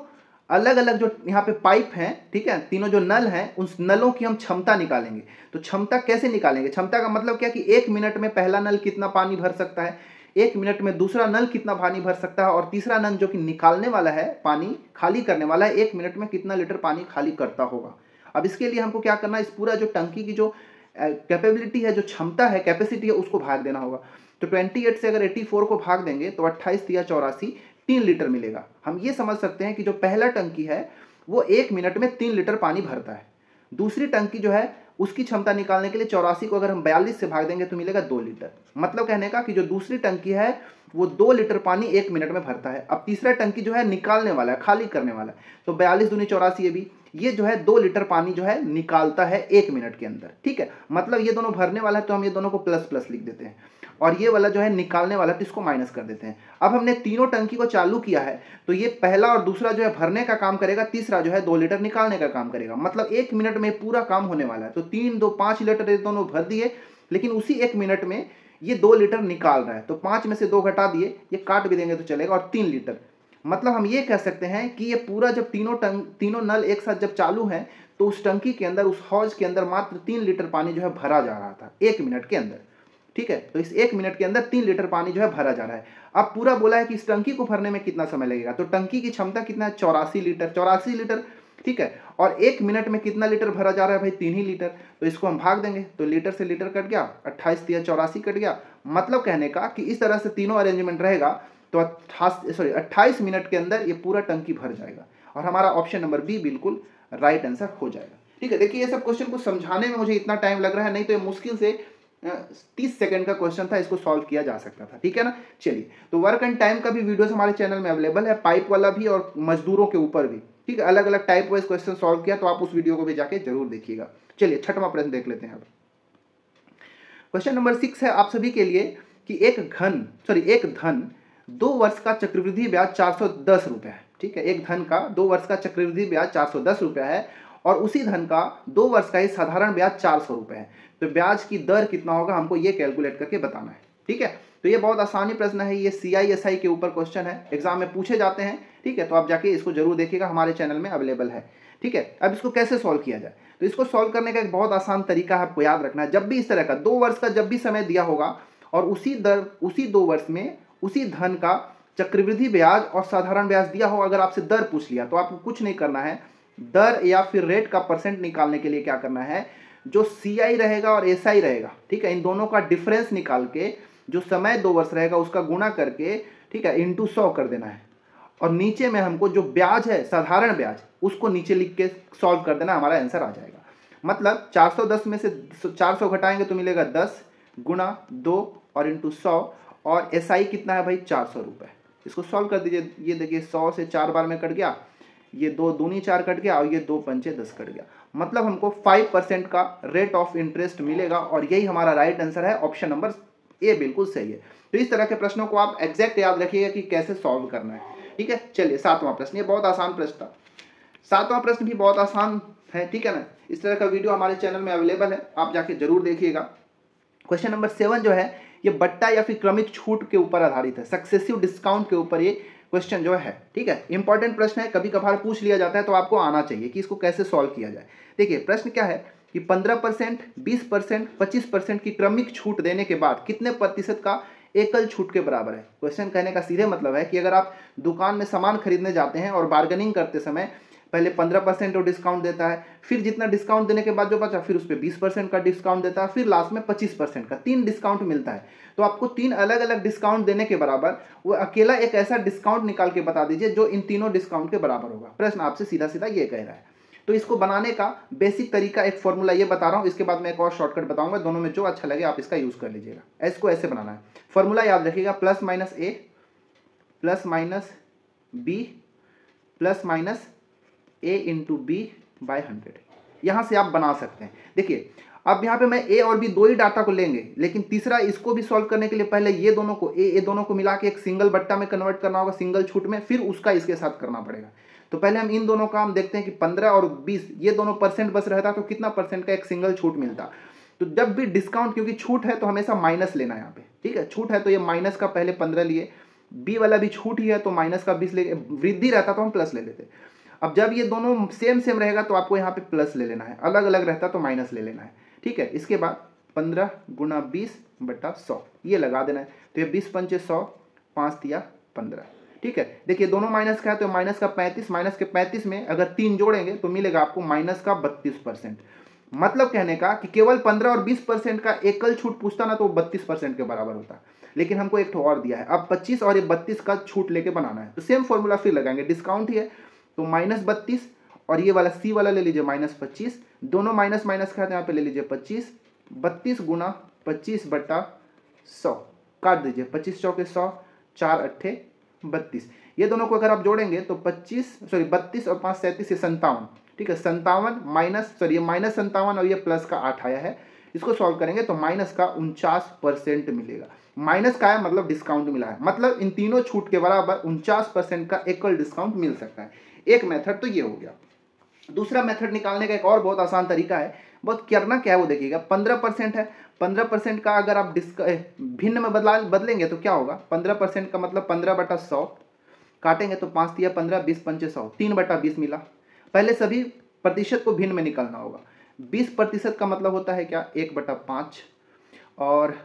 अलग अलग जो यहाँ पे पाइप हैं, ठीक है, तीनों जो नल हैं, उस नलों की हम क्षमता निकालेंगे। तो क्षमता कैसे निकालेंगे, क्षमता का मतलब क्या कि 1 मिनट में पहला नल कितना पानी भर सकता है, 1 मिनट में दूसरा नल कितना पानी भर सकता है, और तीसरा नल जो कि निकालने वाला है, पानी खाली करने वाला है, 1 मिनट में कितना लीटर पानी खाली करता होगा। अब इसके लिए हमको क्या करना है, इस पूरा जो टंकी की जो कैपेबिलिटी है, जो क्षमता है, कैपेसिटी है, उसको भाग देना होगा। तो 28 से अगर 84 को भाग देंगे तो 28 या 84 3 लीटर मिलेगा। हम ये समझ सकते हैं कि जो पहला टंकी है वो 1 मिनट में 3 लीटर पानी भरता है। दूसरी टंकी जो है उसकी क्षमता निकालने के लिए 84 को अगर हम 42 से भाग देंगे तो मिलेगा 2 लीटर। मतलब कहने का कि जो दूसरी टंकी है वो 2 लीटर पानी 1 मिनट में भरता है। अब तीसरा टंकी जो है निकालने वाला है, खाली करने वाला है, तो 42 दूनी 84 ये भी, ये जो है 2 लीटर पानी जो है निकालता है 1 मिनट के अंदर, ठीक है। मतलब ये दोनों भरने वाला है तो हम ये दोनों को प्लस प्लस लिख देते हैं, और ये वाला जो है निकालने वाला तो इसको माइनस कर देते हैं। अब हमने तीनों टंकी को चालू किया है तो ये पहला और दूसरा जो है भरने का काम करेगा, तीसरा जो है 2 लीटर निकालने का काम करेगा। मतलब 1 मिनट में पूरा काम होने वाला है। तो 3 2 5 लीटर ये दोनों भर दिए, लेकिन उसी 1 मिनट में ये 2 लीटर निकाल रहा है। तो 5 में से 2 घटा दिए, ये काट भी देंगे तो चलेगा, और 3 लीटर। मतलब हम ये कह सकते हैं कि ये पूरा जब तीनों नल एक साथ जब चालू हैं तो उस टंकी के अंदर, उस हौज के अंदर मात्र 3 लीटर पानी जो है भरा जा रहा था 1 मिनट के अंदर, ठीक है। तो इस 1 मिनट के अंदर 3 लीटर पानी जो है भरा जा रहा है। अब पूरा बोला है कि इस टंकी को भरने में कितना समय लगेगा, तो टंकी की क्षमता कितना है, 84 लीटर, ठीक है। और 1 मिनट में कितना लीटर भरा जा रहा है भाई, 3 ही लीटर। तो इसको हम भाग देंगे, तो लीटर से लीटर कट गया, 28 या 84 कट गया। मतलब कहने का कि इस तरह से तीनों अरेंजमेंट रहेगा तो 28 मिनट के अंदर ये पूरा टंकी भर जाएगा, और हमारा ऑप्शन नंबर बी बिल्कुल राइट आंसर हो जाएगा, ठीक है। देखिए ये सब क्वेश्चन को समझाने में मुझे इतना टाइम लग रहा है, नहीं तो ये मुश्किल से 30 सेकंड का क्वेश्चन था, इसको सॉल्व किया जा सकता था, ठीक है ना। चलिए, तो वर्क एंड टाइम का भी वीडियोस हमारे चैनल में अवेलेबल है, पाइप वाला भी और मजदूरों के ऊपर भी, ठीक है। अलग अलग टाइप वाइज क्वेश्चन सॉल्व किया, तो आप उस वीडियो को भी जाके जरूर देखिएगा। चलिए, छठवां प्रश्न देख लेते हैं अब। क्वेश्चन नंबर 6 है आप सभी के लिए कि एक धन 2 वर्ष का चक्रवृद्धि ब्याज 410 रुपये है, ठीक है। एक धन का 2 वर्ष का चक्रवृद्धि ब्याज 410 रुपये है, और उसी धन का 2 वर्ष का ही साधारण ब्याज 400 रुपये है। तो ब्याज की दर कितना होगा हमको ये कैलकुलेट करके बताना है, ठीक है। तो ये बहुत आसानी प्रश्न है, ये CISI के ऊपर क्वेश्चन है, एग्जाम में पूछे जाते हैं, ठीक है। तो आप जाके इसको जरूर देखिएगा, हमारे चैनल में अवेलेबल है, ठीक है। अब इसको कैसे सॉल्व किया जाए, तो इसको सॉल्व करने का एक बहुत आसान तरीका है, आपको याद रखना है। जब भी इस तरह का 2 वर्ष का जब भी समय दिया होगा और उसी 2 वर्ष में उसी धन का चक्रवृद्धि ब्याज और साधारण ब्याज दिया हो, अगर आपसे दर पूछ लिया तो आपको कुछ नहीं करना है, दर या फिर रेट का परसेंट निकालने के लिए क्या करना है, जो CI रहेगा और SI रहेगा, ठीक है, इन दोनों का डिफरेंस निकाल के जो समय 2 वर्ष रहेगा उसका गुणा करके, ठीक है, इंटू 100 कर देना है, और नीचे में हमको जो ब्याज है साधारण ब्याज उसको नीचे लिख के सॉल्व कर देना, हमारा आंसर आ जाएगा। मतलब 410 में से 400 घटाएंगे तो मिलेगा 10 गुणा 2 और इंटू 100, और SI कितना है भाई 400 रुपये। इसको सॉल्व कर दीजिए, ये देखिए 100 से 4 बार में कट गया, ये 2 दूनी 4 कट गया, और ये 2 पंचे 10 कट गया। मतलब हमको 5% का रेट ऑफ इंटरेस्ट मिलेगा, और यही हमारा राइट आंसर है, ऑप्शन नंबर ए बिल्कुल सही है। तो इस तरह के प्रश्नों को आप एग्जैक्ट याद रखिएगा कि कैसे सॉल्व करना है, ठीक है। चलिए, 7वां प्रश्न, ये बहुत आसान प्रश्न था, 7वां प्रश्न भी बहुत आसान है, ठीक है ना। इस तरह का वीडियो हमारे चैनल में अवेलेबल है, आप जाके जरूर देखिएगा। क्वेश्चन नंबर 7 जो है ये बट्टा या फिर क्रमिक छूट के ऊपर आधारित है, सक्सेसिव डिस्काउंट के ऊपर ये क्वेश्चन जो है, ठीक है। इंपॉर्टेंट प्रश्न है, कभी कभार पूछ लिया जाता है, तो आपको आना चाहिए कि इसको कैसे सॉल्व किया जाए। देखिए प्रश्न क्या है कि 15%, 20%, 25% की क्रमिक छूट देने के बाद कितने प्रतिशत का एकल छूट के बराबर है। क्वेश्चन कहने का सीधे मतलब है कि अगर आप दुकान में सामान खरीदने जाते हैं और बार्गेनिंग करते समय पहले 15% और डिस्काउंट देता है, फिर जितना डिस्काउंट देने के बाद जो बचा फिर उस पर 20% का डिस्काउंट देता है, फिर लास्ट में 25% का, 3 डिस्काउंट मिलता है। तो आपको 3 अलग अलग डिस्काउंट देने के बराबर वो अकेला एक ऐसा डिस्काउंट निकाल के बता दीजिए जो इन तीनों डिस्काउंट के बराबर होगा। प्रश्न आपसे सीधा सीधा ये कह रहा है। तो इसको बनाने का बेसिक तरीका, एक फॉर्मूला ये बता रहा हूँ, इसके बाद मैं एक और शॉर्टकट बताऊंगा, दोनों में जो अच्छा लगे आप इसका यूज कर लीजिएगा। इसको ऐसे बनाना है, फॉर्मूला याद रखिएगा, plus minus a plus minus b plus minus a into b by 100। यहाँ से आप बना सकते हैं। देखिए अब यहाँ पे मैं a और b दो ही डाटा को लेंगे, लेकिन तीसरा इसको भी सॉल्व करने के लिए पहले ये दोनों को a दोनों को मिला के एक सिंगल बट्टा में कन्वर्ट करना होगा, सिंगल छूट में, फिर उसका इसके साथ करना पड़ेगा। तो पहले हम इन दोनों का हम देखते हैं कि 15 और 20 ये दोनों परसेंट बस रहता तो कितना परसेंट का एक सिंगल छूट मिलता। तो जब भी डिस्काउंट, क्योंकि छूट है तो हमेशा माइनस लेना है यहाँ पे, ठीक है। छूट है तो ये माइनस का पहले 15 लिए, बी वाला भी छूट ही है तो माइनस का 20 ले, वृद्धि रहता तो हम प्लस ले लेते। अब जब ये दोनों सेम रहेगा तो आपको यहाँ पे प्लस ले लेना है, अलग अलग रहता तो माइनस ले लेना है, ठीक है। इसके बाद 15 गुणा 20 बटा 100 ये लगा देना है। तो ये 20 पंचे 100, 5 दिया 15, ठीक है। देखिए दोनों माइनस का है तो माइनस का 35, माइनस के 35 में अगर 3 जोड़ेंगे तो मिलेगा आपको माइनस का 32%। मतलब कहने का कि केवल 15 और 20% का एकल छूट पूछता ना तो 32% के बराबर होता, लेकिन हमको एक ठो और दिया है। अब 25 और ये 32 का छूट लेके बनाना है, तो सेम फॉर्मूला फिर लगाएंगे, डिस्काउंट ही है तो -32 और ये वाला सी वाला ले लीजिए -25, दोनों माइनस माइनस का है तो यहाँ पे ले लीजिए 25, 32 गुना 25 बटा 100 काट दीजिए, 25 चौके 100, 4 अट्ठे 32, ये दोनों को अगर आप जोड़ेंगे तो 32 और 5 37 ये 57, ठीक है। 57 माइनस ये माइनस 57 और ये प्लस का 8 आया है, इसको सॉल्व करेंगे तो माइनस का 49% मिलेगा। माइनस का है मतलब डिस्काउंट मिला है, मतलब इन तीनों छूट के बराबर 49% का इक्वल डिस्काउंट मिल सकता है। एक मेथड तो ये हो गया। दूसरा मेथड निकालने का एक और बहुत आसान तरीका है, बहुत करना क्या है वो देखिएगा। 15% है, 15% का अगर आप भिन्न में बदलेंगे तो क्या होगा। 15% का मतलब 15/100 काटेंगे तो 5 दिया 15, 20 पंचे 100, 3/20 मिला। पहले सभी प्रतिशत को भिन्न में निकालना होगा। 20% का मतलब होता है क्या 1/5 और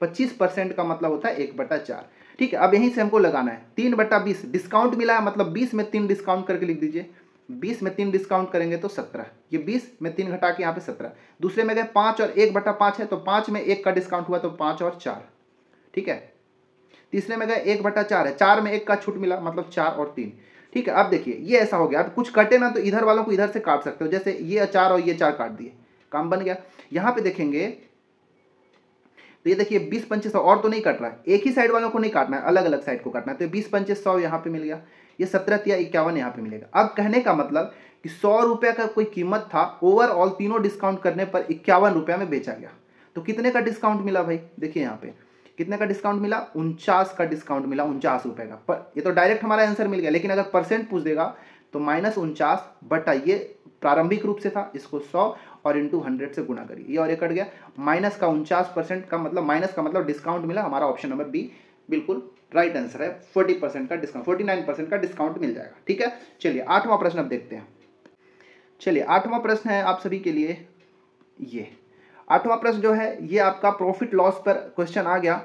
25% का मतलब होता है 1/4, ठीक है। अब यहीं से हमको लगाना है 3/20, डिस्काउंट मिला है मतलब 20 में 3 डिस्काउंट करके लिख दीजिए। 20 में 3 डिस्काउंट करेंगे तो 17, ये 20 में 3 घटा के यहाँ पे 17। दूसरे में गए 5 और 1/5 है तो 5 में 1 का डिस्काउंट हुआ तो 5 और 4, ठीक है। तीसरे में गए 1/4 है, 4 में 1 का छूट मिला मतलब 4 और 3, ठीक है। अब देखिए ये ऐसा हो गया। अब कुछ कटे ना तो इधर वालों को इधर से काट सकते हो, जैसे ये 4 और ये 4 काट दिए, काम बन गया। यहाँ पे देखेंगे तो ये देखिए 20 पंचे 100 और तो नहीं कट रहा है, एक ही साइड वालों को नहीं काटना है, अलग अलग साइड को काटना है। तो 20 पंचे 100 यहाँ पे मिल गया, ये 17×51 यहाँ पे मिलेगा। अब कहने का मतलब कि 100 रुपये का कोई कीमत था, ओवरऑल तीनों डिस्काउंट करने पर 51 रुपये में बेचा गया। तो कितने का डिस्काउंट मिला भाई, देखिए यहाँ पे कितने का डिस्काउंट मिला, 49 का डिस्काउंट मिला, 49 रुपये का। पर ये तो डायरेक्ट हमारा आंसर मिल गया, लेकिन अगर परसेंट पूछ देगा तो -49 बटा ये प्रारंभिक रूप से था, इसको 100 और इंटू 100 से गुणा करिए, ये और ये कट गया। माइनस का 49% का मतलब माइनस का मतलब डिस्काउंट मिला। हमारा ऑप्शन नंबर बी बिल्कुल राइट आंसर है। 40% का डिस्काउंट, 49% का डिस्काउंट मिल जाएगा, ठीक है। चलिए 8वां प्रश्न अब देखते हैं। चलिए 8वां प्रश्न है आप सभी के लिए, ये 8वां प्रश्न जो है ये आपका प्रॉफिट लॉस पर क्वेश्चन आ गया।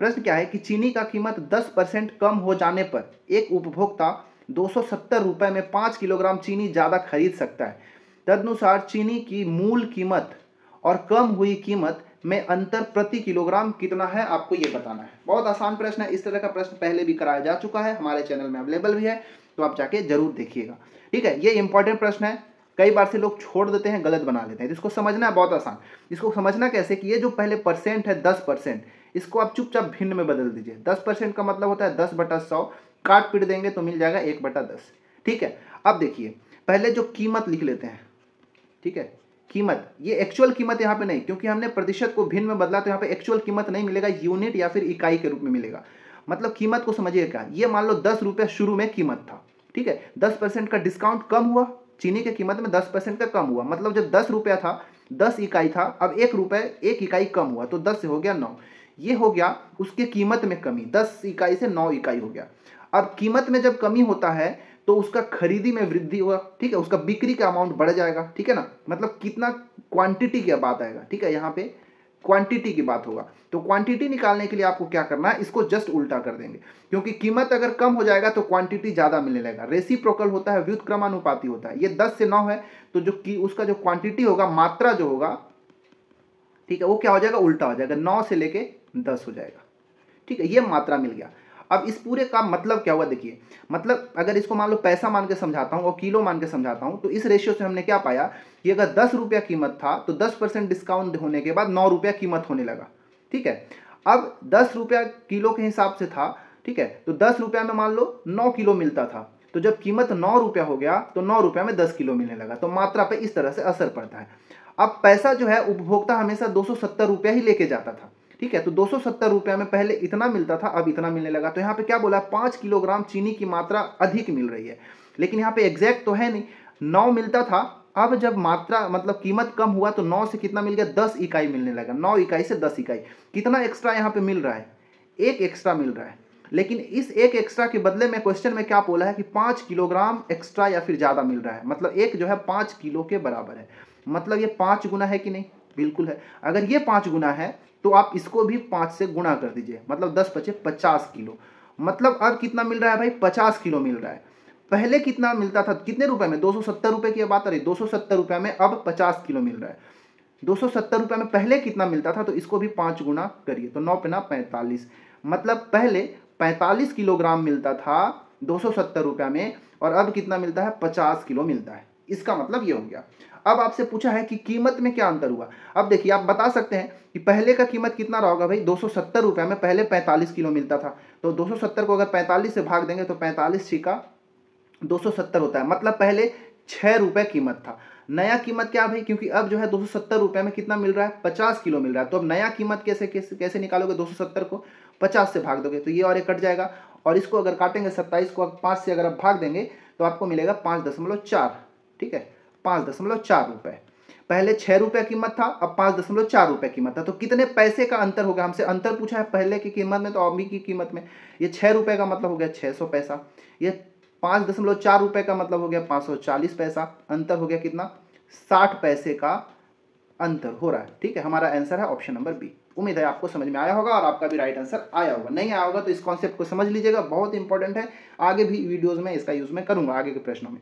प्रश्न क्या है कि चीनी का कीमत 10% कम हो जाने पर एक उपभोक्ता 270 रुपये में 5 किलोग्राम चीनी ज़्यादा खरीद सकता है। तदनुसार चीनी की मूल कीमत और कम हुई कीमत में अंतर प्रति किलोग्राम कितना है, आपको ये बताना है। बहुत आसान प्रश्न है, इस तरह का प्रश्न पहले भी कराया जा चुका है, हमारे चैनल में अवेलेबल भी है, तो आप जाके जरूर देखिएगा, ठीक है। ये इंपॉर्टेंट प्रश्न है, कई बार से लोग छोड़ देते हैं, गलत बना लेते हैं। तो इसको समझना है बहुत आसान। इसको समझना कैसे कि ये जो पहले परसेंट है 10%, इसको आप चुपचाप भिन्न में बदल दीजिए। 10% का मतलब होता है 10/100, काट पीट देंगे तो मिल जाएगा 1/10, ठीक है। अब देखिए पहले जो कीमत लिख लेते हैं, ठीक है। कीमत, ये एक्चुअल कीमत यहाँ पे नहीं, क्योंकि हमने प्रतिशत को भिन्न में बदला तो यहाँ पे एक्चुअल कीमत नहीं मिलेगा, यूनिट या फिर इकाई के रूप में मिलेगा। मतलब कीमत को समझिए क्या, ये मान लो 10 रुपये शुरू में कीमत था, ठीक है। 10% का डिस्काउंट कम हुआ, चीनी की कीमत में 10% का कम हुआ, मतलब जब 10 रुपया था 10 इकाई था, अब 1 रुपये 1 इकाई कम हुआ तो 10 से हो गया 9, ये हो गया उसके कीमत में कमी, 10 इकाई से 9 इकाई हो गया। अब कीमत में जब कमी होता है तो उसका खरीदी में वृद्धि होगा, ठीक है, उसका बिक्री का अमाउंट बढ़ जाएगा, ठीक है ना। मतलब कितना क्वांटिटी की बात आएगा, ठीक है, यहाँ पे क्वांटिटी की बात होगा। तो क्वांटिटी निकालने के लिए आपको क्या करना है, इसको जस्ट उल्टा कर देंगे, क्योंकि कीमत अगर कम हो जाएगा तो क्वांटिटी ज़्यादा मिलने लगेगा। रेसिप्रोकल होता है, व्युत्क्रमानुपाती होता है। ये 10 से 9 है तो जो उसका जो क्वांटिटी होगा, मात्रा जो होगा, ठीक है, वो क्या हो जाएगा, उल्टा हो जाएगा, 9 से लेके 10 हो जाएगा, ठीक है। ये मात्रा मिल गया। अब इस पूरे का मतलब क्या हुआ देखिए, मतलब अगर इसको मान लो पैसा मान के समझाता हूँ और किलो मान के समझाता हूँ, तो इस रेशियो से हमने क्या पाया कि अगर 10 रुपया कीमत था तो 10% डिस्काउंट होने के बाद 9 रुपया कीमत होने लगा, ठीक है। अब 10 रुपया किलो के हिसाब से था, ठीक है, तो 10 रुपया में मान लो 9 किलो मिलता था, तो जब कीमत 9 रुपया हो गया तो 9 रुपया में 10 किलो मिलने लगा। तो मात्रा पे इस तरह से असर पड़ता है। अब पैसा जो है उपभोक्ता हमेशा 270 रुपया ही लेके जाता था, ठीक है, तो 270 रुपया में पहले इतना मिलता था, अब इतना मिलने लगा। तो यहाँ पे क्या बोला, 5 किलोग्राम चीनी की मात्रा अधिक मिल रही है, लेकिन यहाँ पे एग्जैक्ट तो है नहीं। 9 मिलता था, अब जब मात्रा मतलब कीमत कम हुआ तो 9 से कितना मिल गया, 10 इकाई मिलने लगा। 9 इकाई से 10 इकाई, कितना एक्स्ट्रा यहाँ पे मिल रहा है, 1 एक्स्ट्रा मिल रहा है। लेकिन इस 1 एक्स्ट्रा के बदले में क्वेश्चन में क्या बोला है कि 5 किलोग्राम एक्स्ट्रा या फिर ज़्यादा मिल रहा है, मतलब 1 जो है 5 किलो के बराबर है। मतलब ये 5 गुना है कि नहीं, बिल्कुल है। अगर ये 5 गुना है तो आप इसको भी 5 से गुणा कर दीजिए, मतलब 10 × 5 = 50 किलो। मतलब अब कितना मिल रहा है भाई, 50 किलो मिल रहा है। पहले कितना मिलता था, कितने रुपए में, 270 रुपये की बात आ रही, 270 रुपये में अब 50 किलो मिल रहा है। 270 रुपये में पहले कितना मिलता था, तो इसको भी 5 गुना करिए, तो 9 × 9 = 45। मतलब पहले 45 किलोग्राम मिलता था 270 रुपये में, और अब कितना मिलता है, 50 किलो मिलता है। इसका मतलब ये हो गया। अब आपसे पूछा है कि कीमत में क्या अंतर हुआ। अब देखिए आप बता सकते हैं कि पहले का कीमत कितना रहा होगा भाई, 270 रुपये में पहले 45 किलो मिलता था, तो 270 को अगर 45 से भाग देंगे तो 45 छिका 270 होता है। मतलब पहले 6 रुपये कीमत था, नया कीमत क्या भाई, क्योंकि अब जो है 270 रुपये में कितना मिल रहा है, 50 किलो मिल रहा है। तो अब नया कीमत कैसे कैसे कैसे निकालोगे, 270 को 50 से भाग दोगे तो ये और एक कट जाएगा, और इसको अगर काटेंगे 27 को 5 से अगर आप भाग देंगे तो आपको मिलेगा 5.4, ठीक है, 5.4 रुपये। पहले 6 रुपये कीमत था, अब 5.4 रुपये कीमत था। तो कितने पैसे का अंतर हो गया, हमसे अंतर पूछा है पहले की कीमत में तो अभी की कीमत में। ये 6 रुपये का मतलब हो गया 600 पैसा, ये 5.4 रुपये का मतलब हो गया 540 पैसा। अंतर हो गया कितना, 60 पैसे का अंतर हो रहा है। ठीक है, हमारा आंसर है ऑप्शन नंबर बी। उम्मीद है आपको समझ में आया होगा और आपका भी राइट आंसर आया होगा। नहीं आया होगा तो इस कॉन्सेप्ट को समझ लीजिएगा, बहुत इंपॉर्टेंट है, आगे भी वीडियोज़ में इसका यूज़ मैं करूँगा आगे के प्रश्नों में।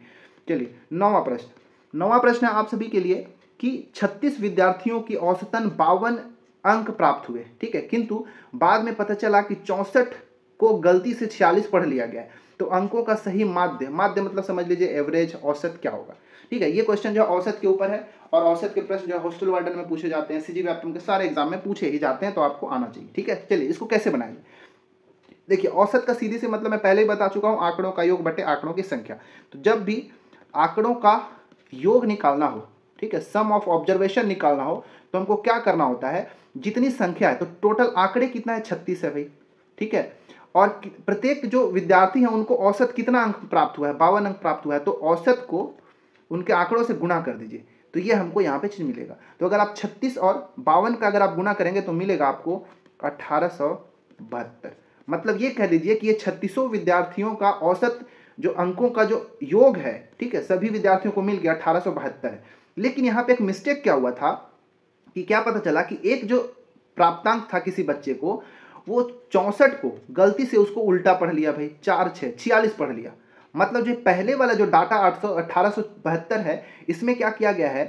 चलिए नौवां प्रश्न है आप सभी के लिए कि 36 विद्यार्थियों की औसतन 52 अंक प्राप्त हुए, ठीक है, किंतु बाद में पता चला कि 64 को गलती से 46 पढ़ लिया गया है। तो अंकों का सही माध्य मतलब समझ लीजिए एवरेज, औसत क्या होगा। ठीक है, ये क्वेश्चन जो है औसत के ऊपर है, और औसत के प्रश्न जो है हॉस्टल वार्डन में पूछे जाते हैं, सीजी वेप्टम के सारे एग्जाम में पूछे ही जाते हैं, तो आपको आना चाहिए। ठीक है, चलिए इसको कैसे बनाएंगे। देखिए औसत का सीधी से मतलब मैं पहले ही बता चुका हूँ, आंकड़ों का योग बटे आंकड़ों की संख्या। तो जब भी आंकड़ों का योग निकालना हो, ठीक है, सम ऑफ ऑब्जर्वेशन निकालना हो, तो हमको क्या करना होता है, जितनी संख्या है, तो टोटल आंकड़े कितना है, 36 है भाई। ठीक है, और प्रत्येक जो विद्यार्थी हैं उनको औसत कितना अंक प्राप्त हुआ है, 52 अंक प्राप्त हुआ है। तो औसत को उनके आंकड़ों से गुणा कर दीजिए, तो ये हमको यहाँ पे चीज मिलेगा। तो अगर आप 36 और 52 का अगर आप गुणा करेंगे तो मिलेगा आपको 1872। मतलब ये कह लीजिए कि ये 36 विद्यार्थियों का औसत जो अंकों का जो योग है, ठीक है, सभी विद्यार्थियों को मिल गया 1872 है। लेकिन यहाँ पे एक मिस्टेक क्या हुआ था कि क्या पता चला कि एक जो प्राप्तांक था किसी बच्चे को, वो 64 को गलती से उसको उल्टा पढ़ लिया भाई, 4 6 46 पढ़ लिया। मतलब जो पहले वाला जो डाटा 1872 है, इसमें क्या किया गया है,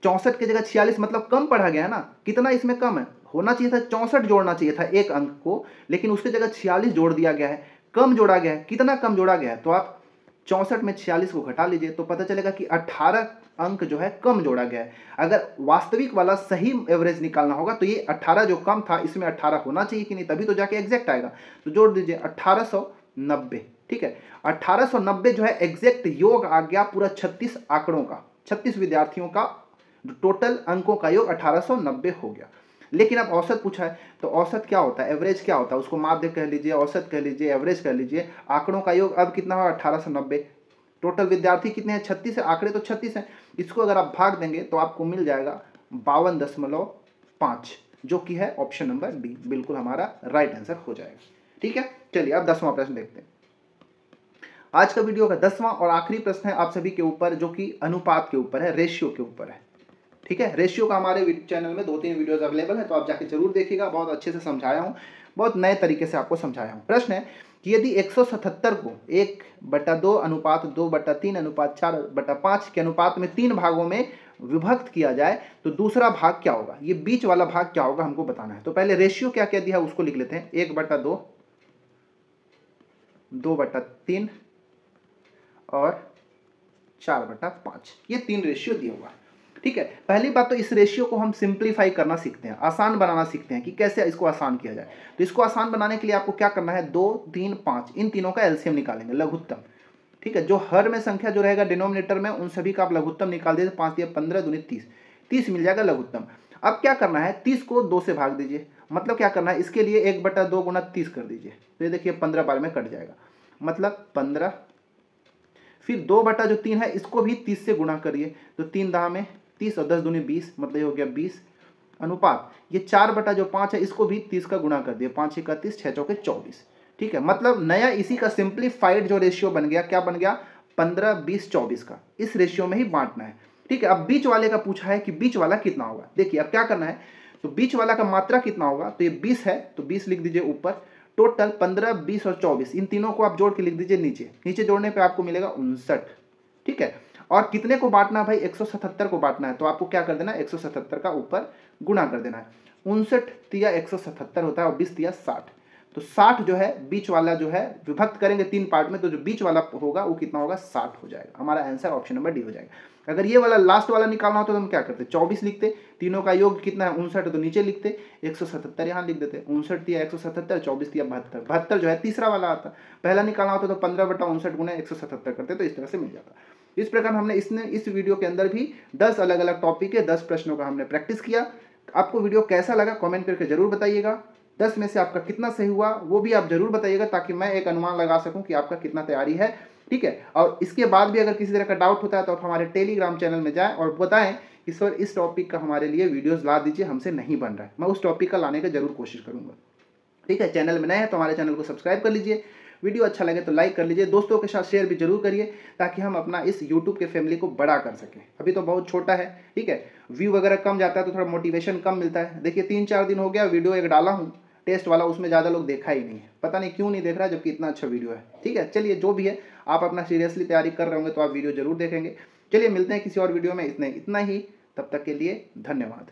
64 की जगह 46, मतलब कम पढ़ा गया है ना। कितना इसमें कम है, होना चाहिए था 64 जोड़ना चाहिए था एक अंक को, लेकिन उसकी जगह 46 जोड़ दिया गया है, कम जोड़ा गया है। कितना कम जोड़ा गया है, तो आप 64 में 46 को घटा लीजिए तो पता चलेगा कि 18 अंक जो है कम जोड़ा गया है। अगर वास्तविक वाला सही एवरेज निकालना होगा तो ये 18 जो कम था इसमें 18 होना चाहिए कि नहीं, तभी तो जाके एग्जैक्ट आएगा। तो जोड़ दीजिए 1890। ठीक है, 1890 जो है एग्जैक्ट योग आ गया पूरा 36 आंकड़ों का, 36 विद्यार्थियों का टोटल अंकों का योग 1890 हो गया। लेकिन अब औसत पूछा है, तो औसत क्या होता है, एवरेज क्या होता है, उसको माध्य कह लीजिए, औसत कह लीजिए, एवरेज कह लीजिए। आंकड़ों का योग अब कितना हुआ, 1890। टोटल विद्यार्थी कितने हैं, 36 है, आंकड़े तो 36 हैं। इसको अगर आप भाग देंगे तो आपको मिल जाएगा 52.5, जो कि है ऑप्शन नंबर डी, बिल्कुल हमारा राइट आंसर हो जाएगा। ठीक है, चलिए अब 10वां प्रश्न देखते हैं। आज का वीडियो का 10वां और आखिरी प्रश्न है आप सभी के ऊपर, जो कि अनुपात के ऊपर है, रेशियो के ऊपर है। ठीक है, रेशियो का हमारे चैनल में 2-3 वीडियोस अवेलेबल है, तो आप जाके जरूर देखिएगा, बहुत अच्छे से समझाया हूँ, बहुत नए तरीके से आपको समझाया हूँ। प्रश्न है कि यदि 177 को 1/2 अनुपात 2/3 अनुपात 4/5 के अनुपात में 3 भागों में विभक्त किया जाए तो दूसरा भाग क्या होगा, ये बीच वाला भाग क्या होगा हमको बताना है। तो पहले रेशियो क्या क्या दिया है उसको लिख लेते हैं, 1/2, 2/3 और 4/5, ये 3 रेशियो दिया हुआ है। ठीक है, पहली बात तो इस रेशियो को हम सिंप्लीफाई करना सीखते हैं, आसान बनाना सीखते हैं कि कैसे इसको आसान किया जाए। तो इसको आसान बनाने के लिए आपको क्या करना है, 2 3 5 इन तीनों का एलसीएम निकालेंगे, लघुत्तम। ठीक है, जो हर में संख्या जो रहेगा डिनोमिनेटर में, उन सभी का आप लघुत्तम निकाल दीजिए। 5 दिया 15 दूनी 30, 30 मिल जाएगा लघुत्तम। अब क्या करना है, 30 को 2 से भाग दीजिए, मतलब क्या करना है, इसके लिए 1/2 गुना 30 कर दीजिए, तो ये देखिए 15 बार में कट जाएगा, मतलब 15। फिर 2/3 है, इसको भी 30 से गुणा करिए, तो 3 दाह में 30 और 10 दूनी 20, मतलब ये हो गया 20 अनुपात। ये 4/5 है, इसको भी 30 का गुणा कर दिए, 5 × 31, 6 × 4 = 24। ठीक है, मतलब नया इसी का सिंप्लीफाइड जो रेशियो बन गया, क्या बन गया, 15 20 24 का, इस रेशियो में ही बांटना है। ठीक है, अब बीच वाले का पूछा है कि बीच वाला कितना होगा। देखिए अब क्या करना है, तो बीच वाला का मात्रा कितना होगा, तो ये 20 है, तो 20 लिख दीजिए ऊपर। टोटल 15 20 और 24, इन तीनों को आप जोड़ के लिख दीजिए नीचे, नीचे जोड़ने पे आपको मिलेगा 59। ठीक है, और कितने को बांटना है भाई, 177 को बांटना है, तो आपको क्या कर देना है, 177 का ऊपर गुणा कर देना है। 59 तिया 177 होता है और 20 तिया 60, तो 60 जो है बीच वाला जो है विभक्त करेंगे 3 पार्ट में, तो जो बीच वाला होगा वो कितना होगा 60 हो जाएगा। हमारा आंसर ऑप्शन नंबर डी हो जाएगा। अगर ये वाला लास्ट वाला निकालना होता तो हम क्या करते, 24 लिखते, तीनों का योग कितना है 59, तो नीचे लिखते 177 यहाँ लिख देते, 59 दिया 177, 24 दिया 72, 72 जो है तीसरा वाला आता। पहला निकालना होता तो 15/59 गुना 177 करते, तो इस तरह से मिल जाता। इस प्रकार हमने इस वीडियो के अंदर भी 10 अलग अलग टॉपिक के 10 प्रश्नों का हमने प्रैक्टिस किया। आपको वीडियो कैसा लगा कमेंट करके जरूर बताइएगा। 10 में से आपका कितना सही हुआ वो भी आप जरूर बताइएगा, ताकि मैं एक अनुमान लगा सकूं कि आपका कितना तैयारी है। ठीक है, और इसके बाद भी अगर किसी तरह का डाउट होता है तो आप हमारे टेलीग्राम चैनल में जाएं और बताएं कि सर इस टॉपिक का हमारे लिए वीडियोस ला दीजिए, हमसे नहीं बन रहा है। मैं उस टॉपिक का लाने का जरूर कोशिश करूंगा। ठीक है, चैनल में नए हैं तो हमारे चैनल को सब्सक्राइब कर लीजिए, वीडियो अच्छा लगे तो लाइक कर लीजिए, दोस्तों के साथ शेयर भी जरूर करिए, ताकि हम अपना इस यूट्यूब के फैमिली को बड़ा कर सकें। अभी तो बहुत छोटा है, ठीक है, व्यू वगैरह कम जाता है तो थोड़ा मोटिवेशन कम मिलता है। देखिए 3-4 दिन हो गया वीडियो एक डाला हूँ टेस्ट वाला, उसमें ज़्यादा लोग देखा ही नहीं है, पता नहीं क्यों नहीं देख रहा, जबकि इतना अच्छा वीडियो है। ठीक है, चलिए जो भी है, आप अपना सीरियसली तैयारी कर रहे होंगे तो आप वीडियो जरूर देखेंगे। चलिए मिलते हैं किसी और वीडियो में, इतना ही, तब तक के लिए धन्यवाद।